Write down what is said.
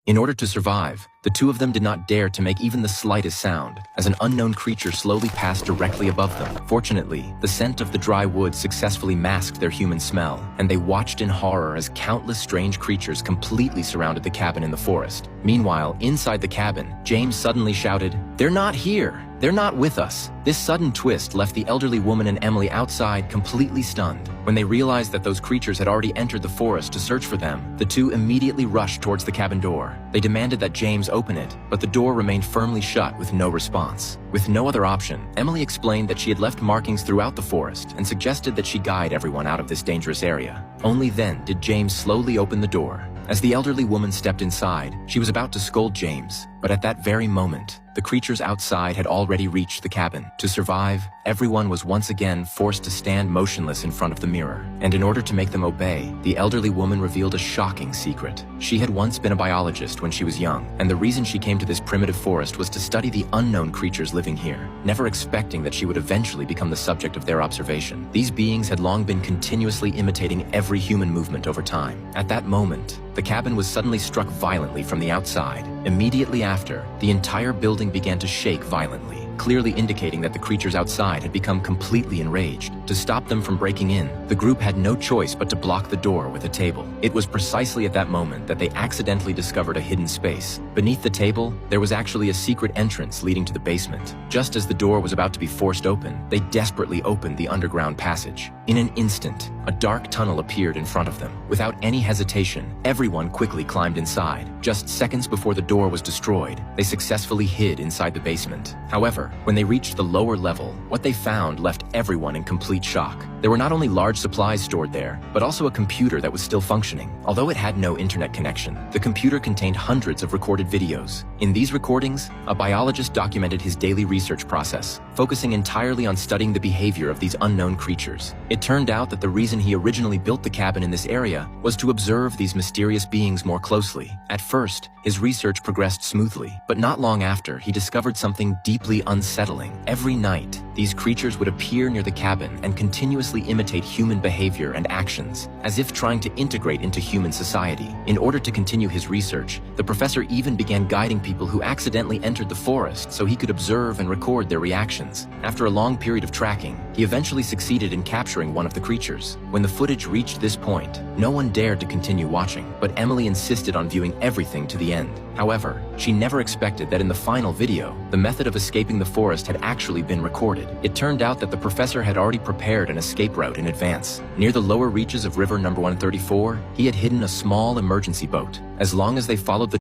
In order to survive, the two of them did not dare to make even the slightest sound, as an unknown creature slowly passed directly above them. Fortunately, the scent of the dry wood successfully masked their human smell, and they watched in horror as countless strange creatures completely surrounded the cabin in the forest. Meanwhile, inside the cabin, James suddenly shouted, "They're not here! They're not with us!" This sudden twist left the elderly woman and Emily outside completely stunned. When they realized that those creatures had already entered the forest to search for them, the two immediately rushed towards the cabin door. They demanded that James open it, but the door remained firmly shut with no response. With no other option, Emily explained that she had left markings throughout the forest and suggested that she guide everyone out of this dangerous area. Only then did James slowly open the door. As the elderly woman stepped inside, she was about to scold James, but at that very moment, the creatures outside had already reached the cabin. To survive, everyone was once again forced to stand motionless in front of the mirror. And in order to make them obey, the elderly woman revealed a shocking secret. She had once been a biologist when she was young, and the reason she came to this primitive forest was to study the unknown creatures living here, never expecting that she would eventually become the subject of their observation. These beings had long been continuously imitating every human movement over time. At that moment, the cabin was suddenly struck violently from the outside. Immediately after, the entire building began to shake violently, clearly indicating that the creatures outside had become completely enraged. To stop them from breaking in, the group had no choice but to block the door with a table. It was precisely at that moment that they accidentally discovered a hidden space. Beneath the table, there was actually a secret entrance leading to the basement. Just as the door was about to be forced open, they desperately opened the underground passage. In an instant, a dark tunnel appeared in front of them. Without any hesitation, everyone quickly climbed inside. Just seconds before the door was destroyed, they successfully hid inside the basement. However, when they reached the lower level, what they found left everyone in complete shock. There were not only large supplies stored there, but also a computer that was still functioning. Although it had no internet connection, the computer contained hundreds of recorded videos. In these recordings, a biologist documented his daily research process, focusing entirely on studying the behavior of these unknown creatures. It turned out that the reason he originally built the cabin in this area was to observe these mysterious beings more closely. At first, his research progressed smoothly, but not long after, he discovered something deeply unsettling. Every night, these creatures would appear near the cabin and continuously imitate human behavior and actions, as if trying to integrate into human society. In order to continue his research, the professor even began guiding people who accidentally entered the forest so he could observe and record their reactions. After a long period of tracking, he eventually succeeded in capturing one of the creatures. When the footage reached this point, no one dared to continue watching, but Emily insisted on viewing everything to the end. However, she never expected that in the final video, the method of escaping the forest had actually been recorded. It turned out that the professor had already prepared an escape route in advance. Near the lower reaches of River No. 134, he had hidden a small emergency boat. As long as they followed the